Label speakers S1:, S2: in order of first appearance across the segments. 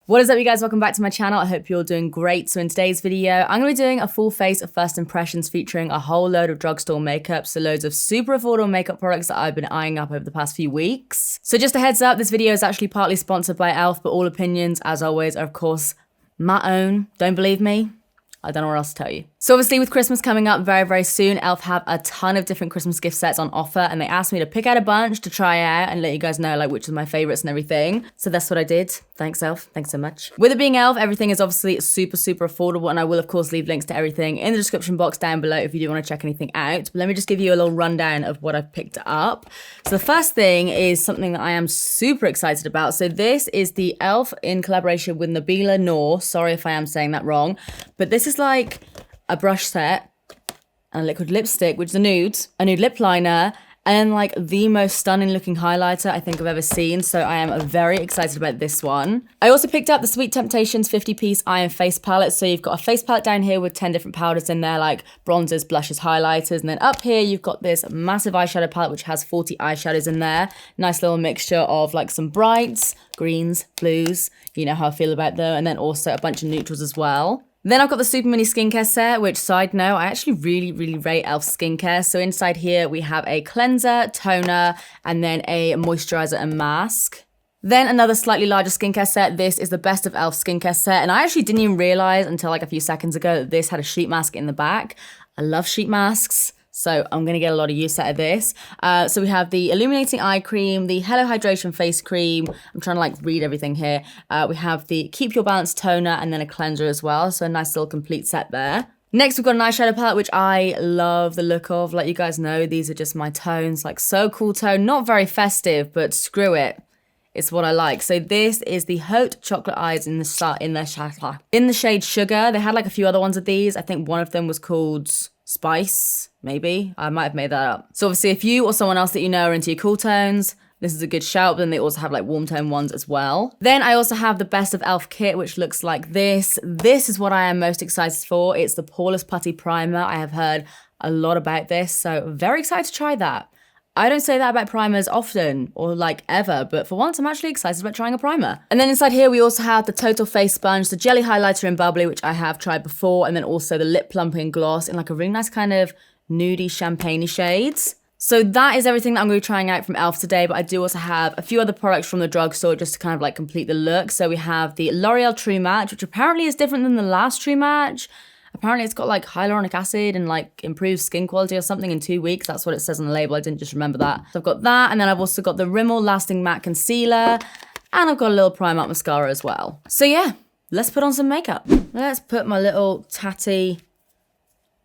S1: What is up, you guys? Welcome back to my channel. I hope you're doing great. So in today's video, I'm going to be doing a full face of first impressions featuring a whole load of drugstore makeup, so loads of super affordable makeup products that I've been eyeing up over the past few weeks. So just a heads up, this video is actually partly sponsored by e.l.f, but all opinions, as always, are of course my own. Don't believe me? I don't know what else to tell you. So obviously with Christmas coming up very soon, e.l.f have a ton of different Christmas gift sets on offer, and they asked me to pick out a bunch to try out and let you guys know like which are my favorites and everything. So that's what I did. Thanks e.l.f, thanks so much. With it being e.l.f, everything is obviously super affordable, and I will of course leave links to everything in the description box down below if you do want to check anything out. But let me just give you a little rundown of what I've picked up. So the first thing is something that I am super excited about. So this is the e.l.f in collaboration with Nabela Noor. Sorry if I am saying that wrong, but this is like a brush set and a liquid lipstick, which is a nude lip liner, and like the most stunning looking highlighter I think I've ever seen. So I am very excited about this one. I also picked up the Sweet Temptations 50-piece Iron Face palette. So you've got a face palette down here with 10 different powders in there, like bronzers, blushes, highlighters. And then up here, you've got this massive eyeshadow palette, which has 40 eyeshadows in there. Nice little mixture of like some brights, greens, blues. You know how I feel about them. And then also a bunch of neutrals as well. Then I've got the Super Mini Skincare set, which, side note, I actually really rate e.l.f. skincare. So inside here, we have a cleanser, toner, and then a moisturizer and mask. Then another slightly larger skincare set. This is the best of e.l.f. skincare set. And I actually didn't even realize until like a few seconds ago that this had a sheet mask in the back. I love sheet masks, so I'm going to get a lot of use out of this. So we have the Illuminating Eye Cream, the Hello Hydration Face Cream. I'm trying to like read everything here. We have the Keep Your Balance Toner and then a cleanser as well. So a nice little complete set there. Next, we've got an eyeshadow palette, which I love the look of. Like you guys know, these are just my tones. Like so cool tone. Not very festive, but screw it. It's what I like. So this is the Haute Chocolate Eyes in the shade Sugar. They had like a few other ones of these. I think one of them was called Spice, maybe. I might have made that up. So obviously if you or someone else that you know are into your cool tones, this is a good shout, but then they also have like warm tone ones as well. Then I also have the Best of e.l.f. kit, which looks like this. This is what I am most excited for. It's the Poreless Putty Primer. I have heard a lot about this, so very excited to try that. I don't say that about primers often or like ever, but for once I'm actually excited about trying a primer. And then inside here we also have the Total Face Sponge, the Jelly Highlighter in Bubbly, which I have tried before, and then also the Lip Plumping Gloss in like a really nice kind of nudie champagne-y shades. So that is everything that I'm going to be trying out from e.l.f. today, but I do also have a few other products from the drugstore just to kind of like complete the look. So we have the L'Oreal True Match, which apparently is different than the last True Match. Apparently it's got like hyaluronic acid and like improved skin quality or something in 2 weeks. That's what it says on the label. I didn't just remember that. So I've got that, and then I've also got the Rimmel Lasting Matte Concealer, and I've got a little Primark mascara as well. So yeah, let's put on some makeup. Let's put my little tatty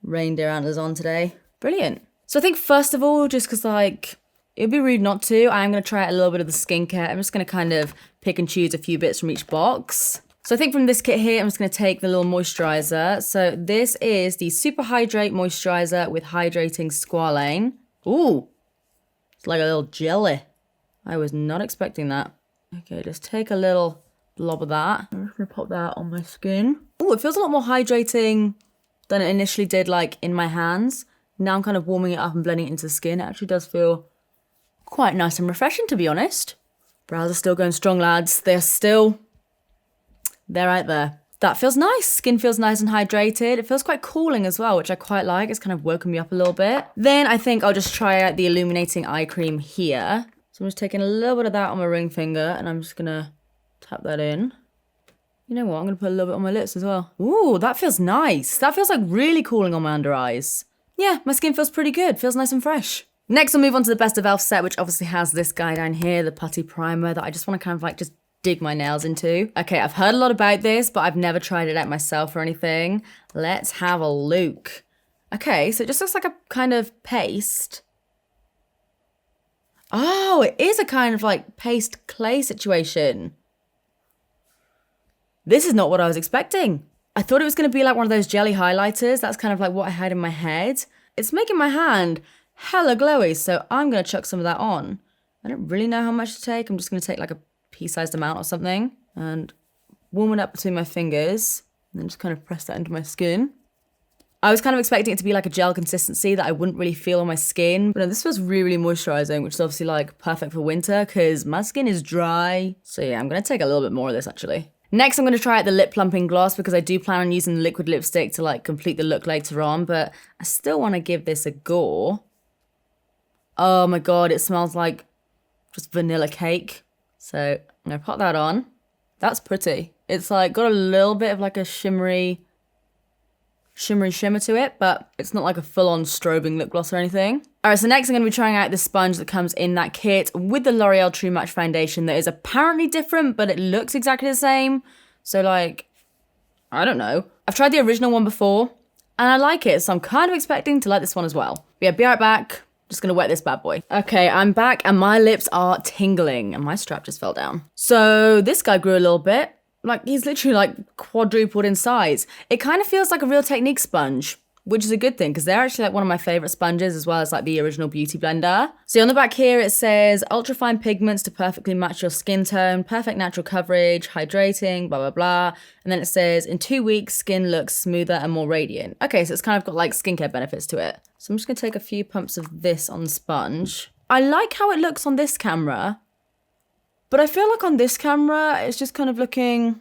S1: reindeer antlers on today. Brilliant. So I think first of all, just because like it'd be rude not to, I'm going to try out a little bit of the skincare. I'm just going to kind of pick and choose a few bits from each box. So I think from this kit here, I'm just going to take the little moisturizer. So this is the Super Hydrate Moisturizer with Hydrating Squalane. Ooh, it's like a little jelly. I was not expecting that. Okay, just take a little blob of that. I'm just going to pop that on my skin. Ooh, it feels a lot more hydrating than it initially did like in my hands. Now I'm kind of warming it up and blending it into the skin. It actually does feel quite nice and refreshing, to be honest. Brows are still going strong, lads. They're out there. That feels nice. Skin feels nice and hydrated. It feels quite cooling as well, which I quite like. It's kind of woken me up a little bit. Then I think I'll just try out the Illuminating Eye Cream here. So I'm just taking a little bit of that on my ring finger, and I'm just gonna tap that in. You know what? I'm gonna put a little bit on my lips as well. Ooh, that feels nice. That feels like really cooling on my under eyes. Yeah, my skin feels pretty good. Feels nice and fresh. Next, I'll move on to the Best of e.l.f. set, which obviously has this guy down here, the Putty Primer, that I just want to kind of like just dig my nails into. Okay, I've heard a lot about this, but I've never tried it out myself or anything. Let's have a look. Okay, so it just looks like a kind of paste. Oh, it is a kind of like paste clay situation. This is not what I was expecting. I thought it was going to be like one of those jelly highlighters. That's kind of like what I had in my head. It's making my hand hella glowy, so I'm going to chuck some of that on. I don't really know how much to take. I'm just going to take like a pea-sized amount or something and warm it up between my fingers and then just kind of press that into my skin. I was kind of expecting it to be like a gel consistency that I wouldn't really feel on my skin, but no, this feels really moisturizing, which is obviously like perfect for winter because my skin is dry. So yeah, I'm going to take a little bit more of this actually. Next, I'm going to try out the lip plumping gloss because I do plan on using the liquid lipstick to like complete the look later on, but I still want to give this a go. Oh my god, it smells like just vanilla cake. So I'm going to put that on. That's pretty. It's like got a little bit of like a shimmer to it, but it's not like a full-on strobing lip gloss or anything. All right, so next I'm going to be trying out this sponge that comes in that kit with the L'Oreal True Match foundation that is apparently different, but it looks exactly the same. So like, I don't know. I've tried the original one before and I like it, so I'm kind of expecting to like this one as well. But yeah, be right back. Just gonna wet this bad boy. Okay, I'm back and my lips are tingling and my strap just fell down. So this guy grew a little bit. Like, he's literally like quadrupled in size. It kind of feels like a Real Technique sponge, which is a good thing because they're actually like one of my favorite sponges as well as like the original Beauty Blender. So on the back here, it says ultra fine pigments to perfectly match your skin tone, perfect natural coverage, hydrating, blah, blah, blah. And then it says in 2 weeks, skin looks smoother and more radiant. Okay, so it's kind of got like skincare benefits to it. So I'm just gonna take a few pumps of this on the sponge. I like how it looks on this camera, but I feel like on this camera, it's just kind of looking,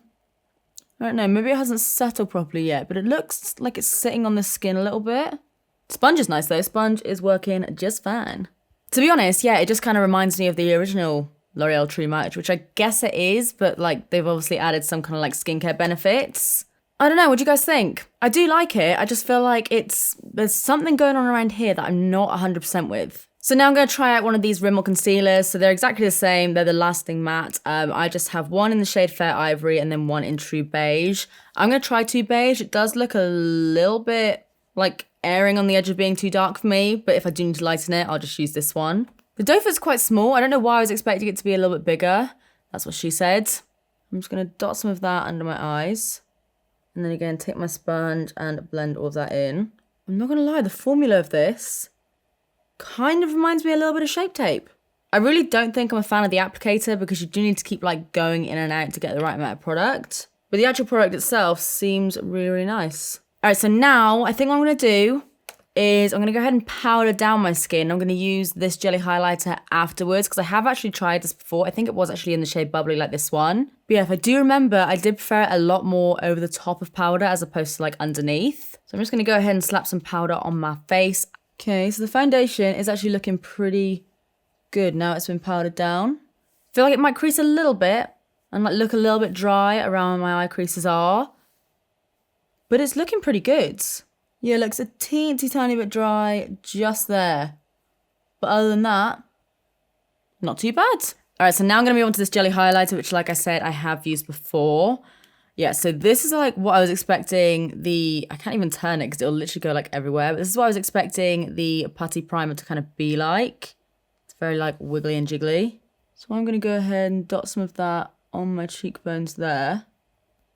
S1: I don't know, maybe it hasn't settled properly yet, but it looks like it's sitting on the skin a little bit. Sponge is nice though, sponge is working just fine. To be honest, yeah, it just kind of reminds me of the original L'Oreal True Match, which I guess it is, but like they've obviously added some kind of like skincare benefits. I don't know, what do you guys think? I do like it, I just feel like there's something going on around here that I'm not 100% with. So now I'm going to try out one of these Rimmel concealers. So they're exactly the same. They're the Lasting Matte. I just have one in the shade Fair Ivory and then one in True Beige. I'm going to try True Beige. It does look a little bit like erring on the edge of being too dark for me. But if I do need to lighten it, I'll just use this one. The doe foot's quite small. I don't know why I was expecting it to be a little bit bigger. That's what she said. I'm just going to dot some of that under my eyes. And then again, take my sponge and blend all of that in. I'm not going to lie, the formula of this kind of reminds me a little bit of Shape Tape. I really don't think I'm a fan of the applicator because you do need to keep like going in and out to get the right amount of product. But the actual product itself seems really, really nice. All right, so now I think what I'm going to do is I'm going to go ahead and powder down my skin. I'm going to use this jelly highlighter afterwards because I have actually tried this before. I think it was actually in the shade Bubbly like this one. But yeah, if I do remember, I did prefer it a lot more over the top of powder as opposed to like underneath. So I'm just going to go ahead and slap some powder on my face. Okay, so the foundation is actually looking pretty good now it's been powdered down. Feel like it might crease a little bit and like look a little bit dry around where my eye creases are. But it's looking pretty good. Yeah, it looks a teensy tiny bit dry just there. But other than that, not too bad. All right, so now I'm going to move on to this jelly highlighter, which like I said, I have used before. Yeah, so this is like what I was expecting I can't even turn it because it'll literally go like everywhere. But this is what I was expecting the putty primer to kind of be like. It's very like wiggly and jiggly. So I'm going to go ahead and dot some of that on my cheekbones there.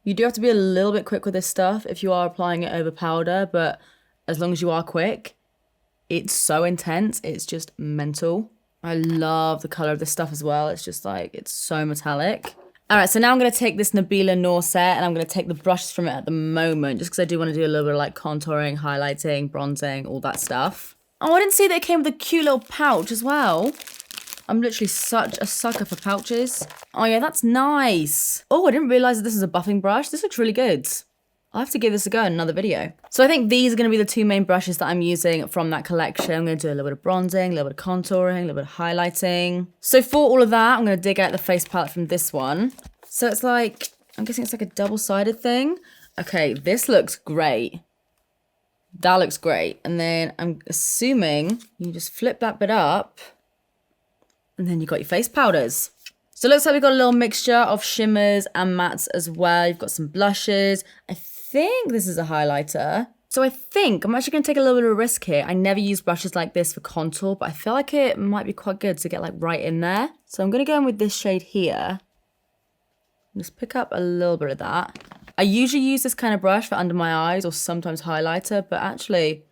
S1: You do have to be a little bit quick with this stuff if you are applying it over powder, but as long as you are quick, it's so intense. It's just mental. I love the color of this stuff as well. It's just like, it's so metallic. All right, so now I'm going to take this Nabela Noor set and I'm going to take the brushes from it at the moment just because I do want to do a little bit of like contouring, highlighting, bronzing, all that stuff. Oh, I didn't see that it came with a cute little pouch as well. I'm literally such a sucker for pouches. Oh yeah, that's nice. Oh, I didn't realize that this is a buffing brush. This looks really good. I'll have to give this a go in another video. So I think these are going to be the two main brushes that I'm using from that collection. I'm going to do a little bit of bronzing, a little bit of contouring, a little bit of highlighting. So for all of that, I'm going to dig out the face palette from this one. So it's like, I'm guessing it's like a double-sided thing. Okay, this looks great. That looks great. And then I'm assuming you just flip that bit up and then you got your face powders. So it looks like we've got a little mixture of shimmers and mattes as well. You've got some blushes. I think this is a highlighter. So I think I'm actually going to take a little bit of a risk here. I never use brushes like this for contour, but I feel like it might be quite good to get like right in there. So I'm going to go in with this shade here. Just pick up a little bit of that. I usually use this kind of brush for under my eyes or sometimes highlighter, but actually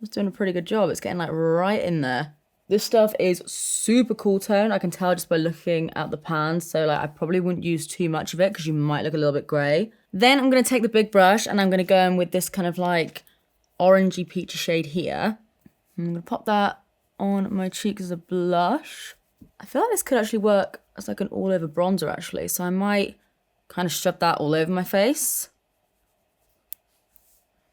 S1: it's doing a pretty good job. It's getting like right in there. This stuff is super cool tone. I can tell just by looking at the pan. So like I probably wouldn't use too much of it because you might look a little bit grey. Then I'm going to take the big brush and I'm going to go in with this kind of like orangey peachy shade here. I'm going to pop that on my cheeks as a blush. I feel like this could actually work as like an all over bronzer actually. So I might kind of shove that all over my face.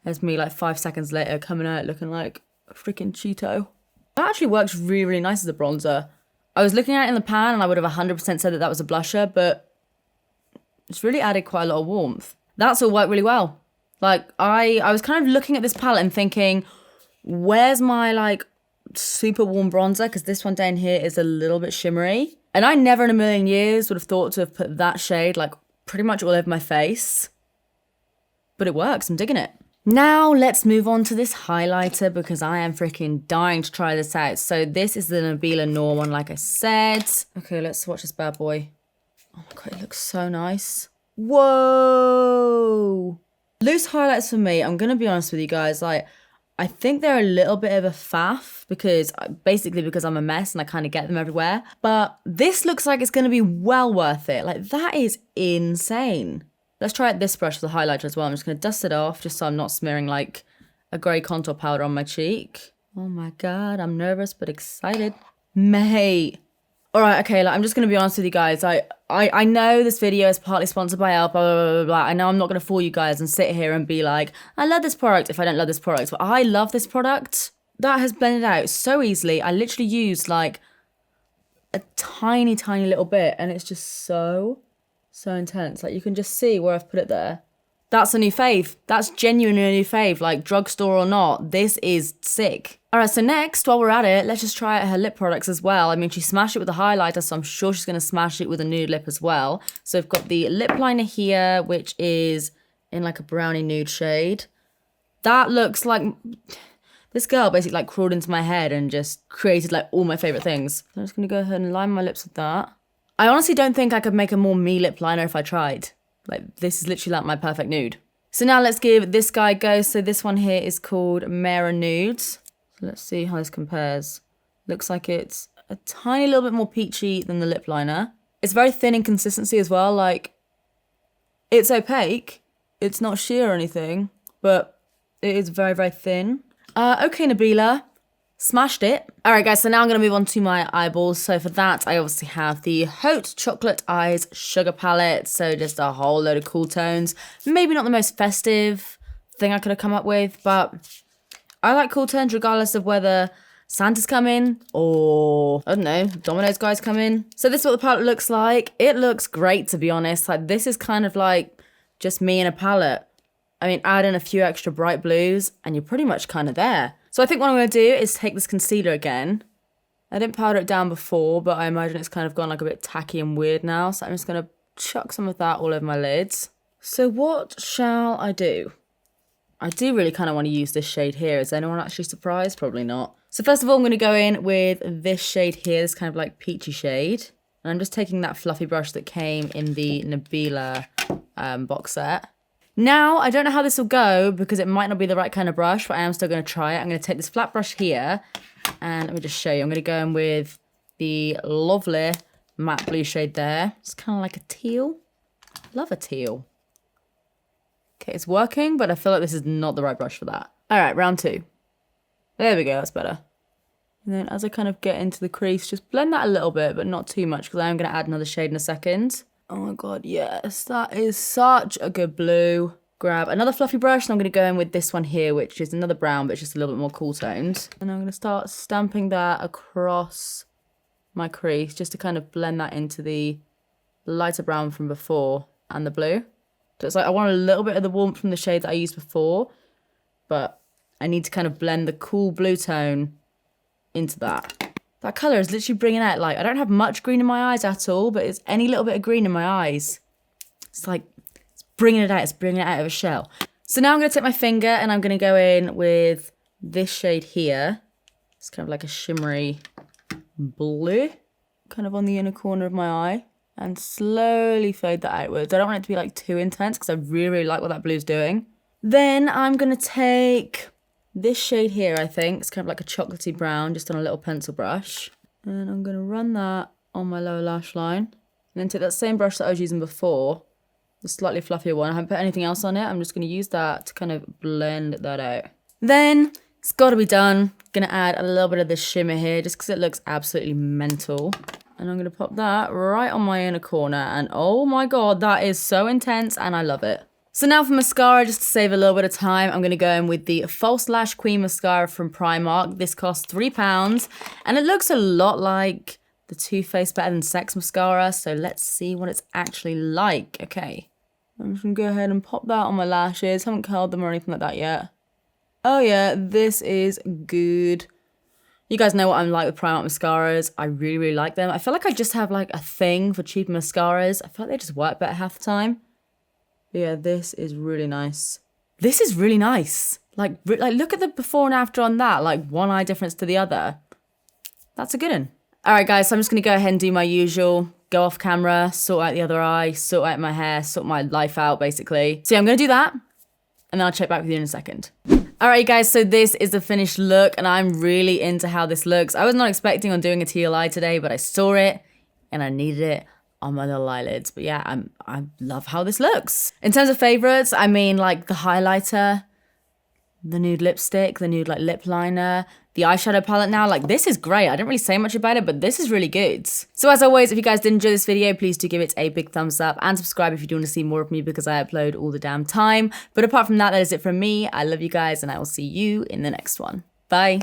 S1: There's me like 5 seconds later coming out looking like a freaking Cheeto. That actually works really, really nice as a bronzer. I was looking at it in the pan and I would have 100% said that that was a blusher, but it's really added quite a lot of warmth. That's all worked really well. Like, I was kind of looking at this palette and thinking, where's my, like, super warm bronzer? Because this one down here is a little bit shimmery. And I never in a million years would have thought to have put that shade, like, pretty much all over my face. But it works. I'm digging it. Now, let's move on to this highlighter because I am freaking dying to try this out. So this is the Nabela Noor one, like I said. Okay, let's swatch this bad boy. Oh my God, it looks so nice. Whoa! Loose highlights for me, I'm going to be honest with you guys, like, I think they're a little bit of a faff because I'm a mess and I kind of get them everywhere. But this looks like it's going to be well worth it. Like, that is insane. Let's try out this brush with the highlighter as well. I'm just going to dust it off just so I'm not smearing like a grey contour powder on my cheek. Oh my God, I'm nervous but excited. Mate. All right, okay, like, I'm just going to be honest with you guys. I know this video is partly sponsored by e.l.f, blah, blah, blah, blah. I know I'm not going to fool you guys and sit here and be like, I love this product if I don't love this product. But I love this product. That has blended out so easily. I literally used like a tiny, tiny little bit and it's just so intense. Like, you can just see where I've put it there. That's a new fave. That's genuinely a new fave. Like, drugstore or not, this is sick. All right, so next, while we're at it, let's just try out her lip products as well. I mean, she smashed it with a highlighter, so I'm sure she's going to smash it with a nude lip as well. So we've got the lip liner here, which is in like a brownie nude shade. That looks like... This girl basically like crawled into my head and just created like all my favorite things. So I'm just going to go ahead and line my lips with that. I honestly don't think I could make a more me lip liner if I tried. Like, this is literally like my perfect nude. So now let's give this guy a go. So this one here is called Mera Nudes. So let's see how this compares. Looks like it's a tiny little bit more peachy than the lip liner. It's very thin in consistency as well. Like, it's opaque. It's not sheer or anything, but it is very, very thin. Okay, Nabela. Smashed it. All right, guys, so now I'm going to move on to my eyeballs. So for that, I obviously have the Haute Chocolate Eyes Sugar Palette. So just a whole load of cool tones. Maybe not the most festive thing I could have come up with, but I like cool tones regardless of whether Santa's coming or, I don't know, Domino's guys come in. So this is what the palette looks like. It looks great, to be honest. Like, this is kind of like just me in a palette. I mean, add in a few extra bright blues and you're pretty much kind of there. So I think what I'm going to do is take this concealer again. I didn't powder it down before, but I imagine it's kind of gone like a bit tacky and weird now. So I'm just going to chuck some of that all over my lids. So what shall I do? I do really kind of want to use this shade here. Is anyone actually surprised? Probably not. So first of all, I'm going to go in with this shade here, this kind of like peachy shade. And I'm just taking that fluffy brush that came in the Nabela box set. Now, I don't know how this will go because it might not be the right kind of brush, but I am still going to try it. I'm going to take this flat brush here and let me just show you. I'm going to go in with the lovely matte blue shade there. It's kind of like a teal. Love a teal. Okay, it's working, but I feel like this is not the right brush for that. All right, round two. There we go, that's better. And then as I kind of get into the crease, just blend that a little bit, but not too much because I am going to add another shade in a second. Oh my God, yes, that is such a good blue. Grab another fluffy brush and I'm going to go in with this one here, which is another brown, but it's just a little bit more cool toned. And I'm going to start stamping that across my crease just to kind of blend that into the lighter brown from before and the blue. So it's like I want a little bit of the warmth from the shade that I used before, but I need to kind of blend the cool blue tone into that. That colour is literally bringing out, like, I don't have much green in my eyes at all, but it's any little bit of green in my eyes. It's like, it's bringing it out. It's bringing it out of a shell. So now I'm going to take my finger and I'm going to go in with this shade here. It's kind of like a shimmery blue, kind of on the inner corner of my eye. And slowly fade that outwards. I don't want it to be, like, too intense because I really, really like what that blue's doing. Then I'm going to take this shade here, I think. It's kind of like a chocolatey brown, just on a little pencil brush. And I'm going to run that on my lower lash line. And then take that same brush that I was using before, the slightly fluffier one. I haven't put anything else on it. I'm just going to use that to kind of blend that out. Then it's got to be done. Going to add a little bit of this shimmer here, just because it looks absolutely mental. And I'm going to pop that right on my inner corner. And oh my God, that is so intense and I love it. So now for mascara, just to save a little bit of time, I'm going to go in with the False Lash Queen Mascara from Primark. This costs £3 and it looks a lot like the Too Faced Better Than Sex mascara. So let's see what it's actually like. Okay, I'm just going to go ahead and pop that on my lashes. Haven't curled them or anything like that yet. Oh yeah, this is good. You guys know what I'm like with Primark mascaras. I really, really like them. I feel like I just have like a thing for cheap mascaras. I feel like they just work better half the time. But yeah, this is really nice. This is really nice. Like look at the before and after on that. Like one eye difference to the other. That's a good one. All right, guys, so I'm just going to go ahead and do my usual. Go off camera, sort out the other eye, sort out my hair, sort my life out, basically. So yeah, I'm going to do that. And then I'll check back with you in a second. Alright guys, so this is the finished look and I'm really into how this looks. I was not expecting on doing a teal eye today, but I saw it and I needed it on my little eyelids. But yeah, I love how this looks. In terms of favorites, I mean like the highlighter, the nude lipstick, the nude like lip liner, the eyeshadow palette now. Like this is great. I didn't really say much about it, but this is really good. So as always, if you guys did enjoy this video, please do give it a big thumbs up and subscribe if you do want to see more of me because I upload all the damn time. But apart from that, that is it from me. I love you guys and I will see you in the next one. Bye.